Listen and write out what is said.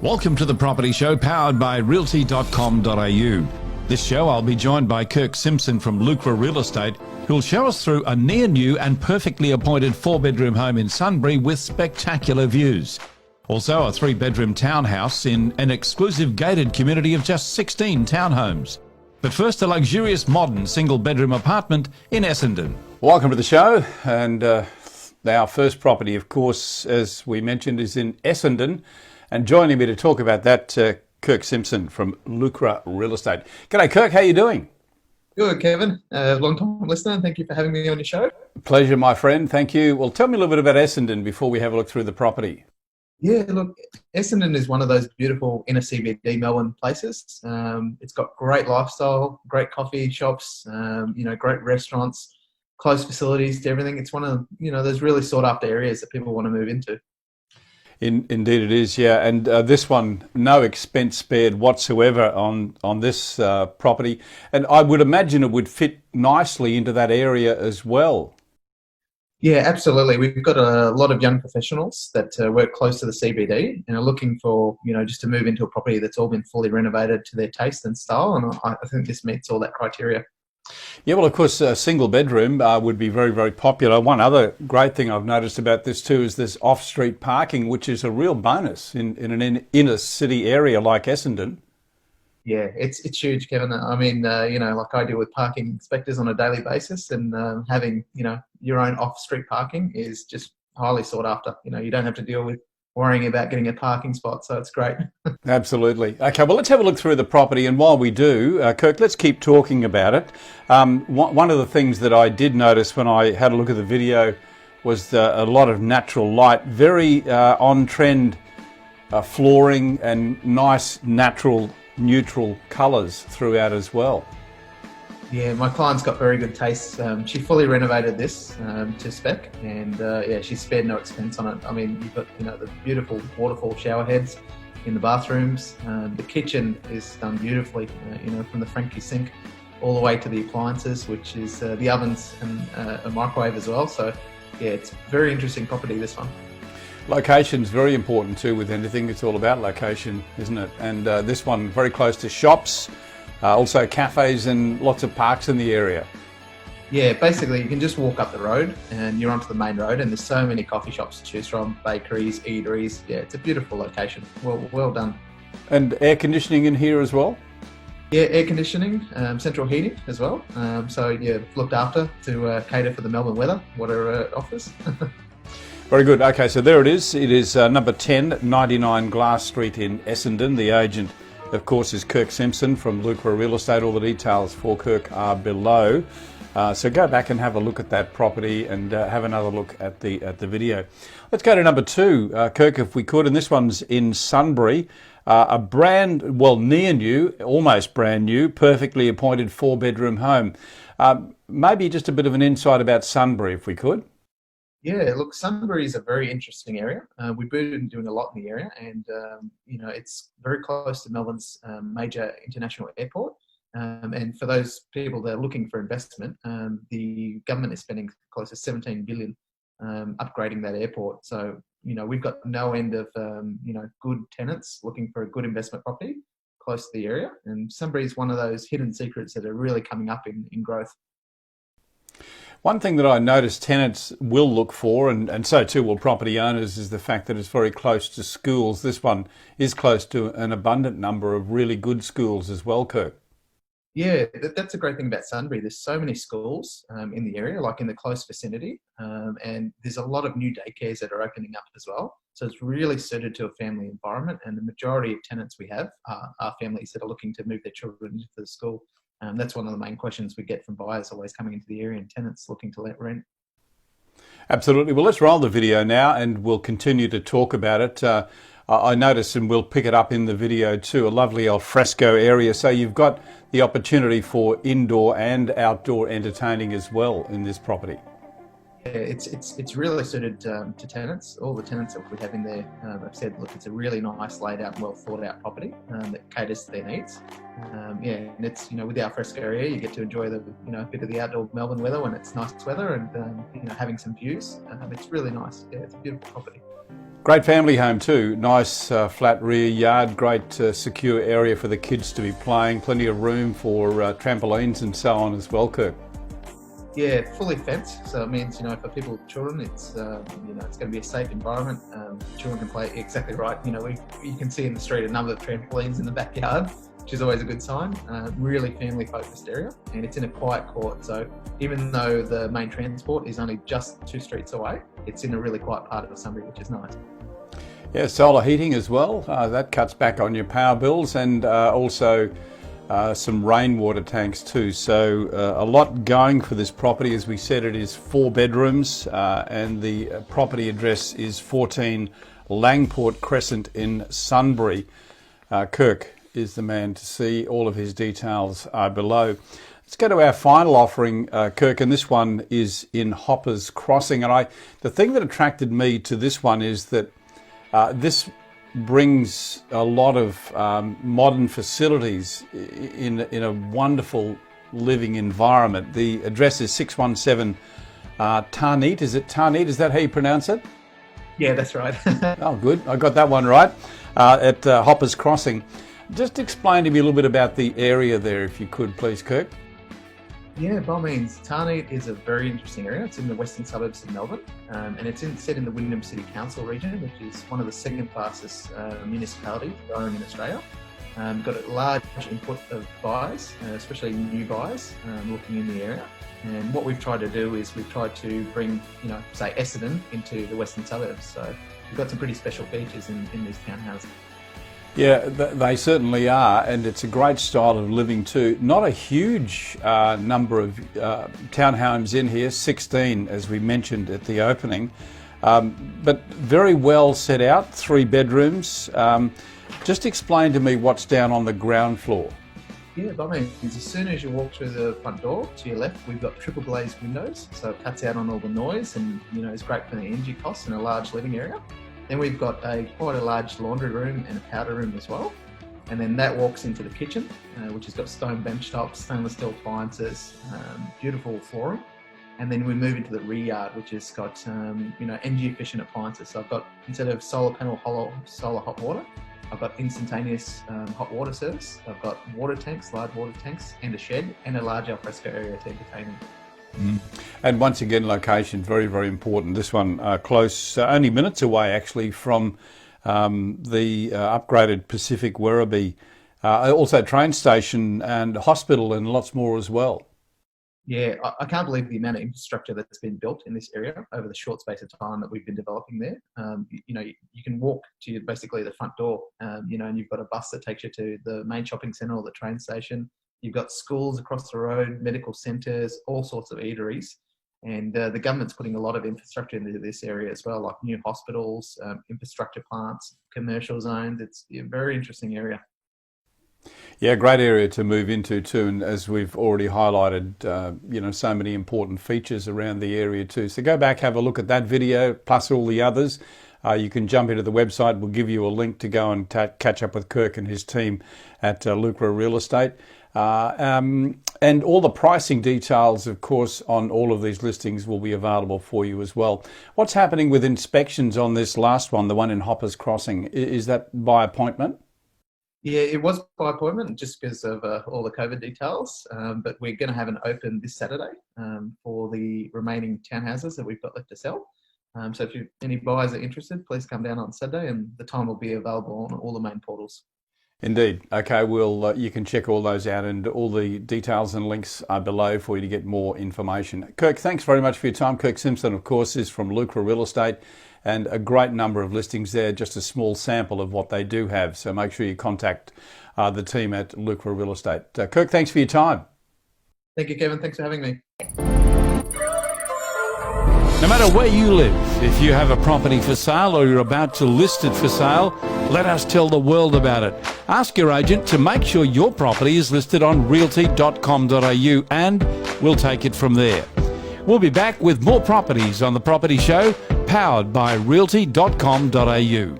Welcome to the Property Show, powered by realty.com.au. This show I'll be joined by Kirk Simpson from Lucra Real Estate, who'll show us through a near new and perfectly appointed 4-bedroom home in Sunbury with spectacular views. Also a 3-bedroom townhouse in an exclusive gated community of just 16 townhomes. But first, a luxurious modern single-bedroom apartment in Essendon. Welcome to the show, and our first property, of course, as we mentioned, is in Essendon. And joining me to talk about that, Kirk Simpson from Lucra Real Estate. G'day, Kirk. How are you doing? Good, Kevin. Long time listener. Thank you for having me on your show. Pleasure, my friend. Thank you. Well, tell me a little bit about Essendon before we have a look through the property. Yeah, look, Essendon is one of those beautiful inner CBD Melbourne places. It's got great lifestyle, great coffee shops, great restaurants, close facilities to everything. It's one of, those really sought after areas that people want to move into. Indeed it is, yeah. And this one, no expense spared whatsoever on this property. And I would imagine it would fit nicely into that area as well. Yeah, absolutely. We've got a lot of young professionals that work close to the CBD and are looking for, just to move into a property that's all been fully renovated to their taste and style. And I think this meets all that criteria. Yeah, well, of course, a single bedroom would be very, very popular. One other great thing I've noticed about this too is this off-street parking, which is a real bonus in an inner city area like Essendon. Yeah, it's huge, Kevin. I mean, like I deal with parking inspectors on a daily basis, and having, your own off-street parking is just highly sought after. You don't have to deal with worrying about getting a parking spot, so it's great. Absolutely. Okay, well, let's have a look through the property, and while we do, Kirk, let's keep talking about it. One of the things that I did notice when I had a look at the video was a lot of natural light, very on-trend flooring and nice natural neutral colours throughout as well. Yeah, my client's got very good taste. She fully renovated this to spec, and she spared no expense on it. I mean, you've got the beautiful waterfall shower heads in the bathrooms. The kitchen is done beautifully. From the Frankie sink all the way to the appliances, which is the ovens and a microwave as well. So yeah, it's a very interesting property, this one. Location's very important too with anything. It's all about location, isn't it? And this one very close to shops. Also cafes and lots of parks in the area. Yeah, basically you can just walk up the road and you're onto the main road, and there's so many coffee shops to choose from, bakeries, eateries. Yeah, it's a beautiful location. Well done. And air conditioning in here as well? Yeah, air conditioning, central heating as well. So yeah, looked after to cater for the Melbourne weather, what it offers. Very good. Okay, so there it is. It is number 10, 99 Glass Street in Essendon. The agent, of course, is Kirk Simpson from Lucra Real Estate. All the details for Kirk are below. So go back and have a look at that property and have another look at the video. Let's go to number 2, Kirk, if we could. And this one's in Sunbury. A near new, almost brand new, perfectly appointed 4-bedroom home. Maybe just a bit of an insight about Sunbury, if we could. Yeah, look, Sunbury is a very interesting area. We've been doing a lot in the area, and it's very close to Melbourne's major international airport. And for those people that are looking for investment, the government is spending close to 17 billion upgrading that airport. So we've got no end of good tenants looking for a good investment property close to the area. And Sunbury is one of those hidden secrets that are really coming up in growth. One thing that I noticed tenants will look for, and so too will property owners, is the fact that it's very close to schools. This one is close to an abundant number of really good schools as well, Kirk. Yeah, that's a great thing about Sunbury. There's so many schools in the area, like in the close vicinity, and there's a lot of new daycares that are opening up as well. So it's really suited to a family environment, and the majority of tenants we have are families that are looking to move their children into the school. That's one of the main questions we get from buyers always coming into the area, and tenants looking to let rent. Absolutely. Well, let's roll the video now and we'll continue to talk about it. I noticed, and we'll pick it up in the video too, a lovely al fresco area. So you've got the opportunity for indoor and outdoor entertaining as well in this property. Yeah, it's really suited to tenants. All the tenants that we have in there have said, look, it's a really nice laid out and well thought out property that caters to their needs. And it's, with the alfresco area, you get to enjoy the, a bit of the outdoor Melbourne weather when it's nice weather, and having some views. It's really nice. Yeah, it's a beautiful property. Great family home too. Nice flat rear yard, great secure area for the kids to be playing, plenty of room for trampolines and so on as well, Kirk. Yeah, fully fenced, so it means, for people with children, it's it's going to be a safe environment. Children can play exactly right. You can see in the street a number of trampolines in the backyard, which is always a good sign. Really family focused area, and it's in a quiet court. So even though the main transport is only just 2 streets away, it's in a really quiet part of Sunbury, which is nice. Yeah, solar heating as well. That cuts back on your power bills, and also some rainwater tanks too. So a lot going for this property. As we said, it is 4 bedrooms and the property address is 14 Langport Crescent in Sunbury. Kirk is the man to see. All of his details are below. Let's go to our final offering, Kirk, and this one is in Hoppers Crossing. And the thing that attracted me to this one is that this brings a lot of modern facilities in a wonderful living environment. The address is 617 Tarneet. Is it Tarneet? Is that how you pronounce it? Yeah, that's right. Oh, good. I got that one right. At Hoppers Crossing. Just explain to me a little bit about the area there, if you could, please, Kirk. Yeah, by all means. Tarneet is a very interesting area. It's in the western suburbs of Melbourne, and it's set in the Wyndham City Council region, which is one of the second fastest municipalities growing in Australia. Got a large input of buyers, especially new buyers looking in the area. And what we've tried to do is we've tried to bring, say Essendon into the western suburbs. So we've got some pretty special features in these townhouses. Yeah, they certainly are, and it's a great style of living too. Not a huge number of townhomes in here, 16 as we mentioned at the opening, but very well set out, 3 bedrooms. Just explain to me what's down on the ground floor. Yeah, by means, as soon as you walk through the front door to your left, we've got triple glazed windows, so it cuts out on all the noise and it's great for the energy costs in a large living area. Then we've got quite a large laundry room and a powder room as well. And then that walks into the kitchen, which has got stone bench tops, stainless steel appliances, beautiful flooring. And then we move into the rear yard, which has got energy efficient appliances. So I've got, instead of solar panel solar hot water, I've got instantaneous hot water service. I've got water tanks, large water tanks, and a shed, and a large alfresco area to entertain in. And once again, location, very, very important. This one close, only minutes away actually from the upgraded Pacific Werribee, also train station and hospital and lots more as well. Yeah, I can't believe the amount of infrastructure that's been built in this area over the short space of time that we've been developing there. You can walk to basically the front door, and you've got a bus that takes you to the main shopping centre or the train station. You've got schools across the road, medical centres, all sorts of eateries. And the government's putting a lot of infrastructure into this area as well, like new hospitals, infrastructure plants, commercial zones. It's a very interesting area. Yeah, great area to move into too. And as we've already highlighted, so many important features around the area too. So go back, have a look at that video, plus all the others. You can jump into the website. We'll give you a link to go and catch up with Kirk and his team at Lucra Real Estate. And all the pricing details, of course, on all of these listings will be available for you as well. What's happening with inspections on this last one, the one in Hoppers Crossing? Is that by appointment? Yeah, it was by appointment just because of all the COVID details, but we're going to have an open this Saturday for the remaining townhouses that we've got left to sell. So if any buyers are interested, please come down on Saturday, and the time will be available on all the main portals. Indeed. Okay, you can check all those out, and all the details and links are below for you to get more information. Kirk, thanks very much for your time. Kirk Simpson, of course, is from Lucra Real Estate, and a great number of listings there, just a small sample of what they do have. So make sure you contact the team at Lucra Real Estate. Kirk, thanks for your time. Thank you, Kevin. Thanks for having me. No matter where you live, if you have a property for sale or you're about to list it for sale, let us tell the world about it. Ask your agent to make sure your property is listed on realty.com.au and we'll take it from there. We'll be back with more properties on The Property Show, powered by realty.com.au.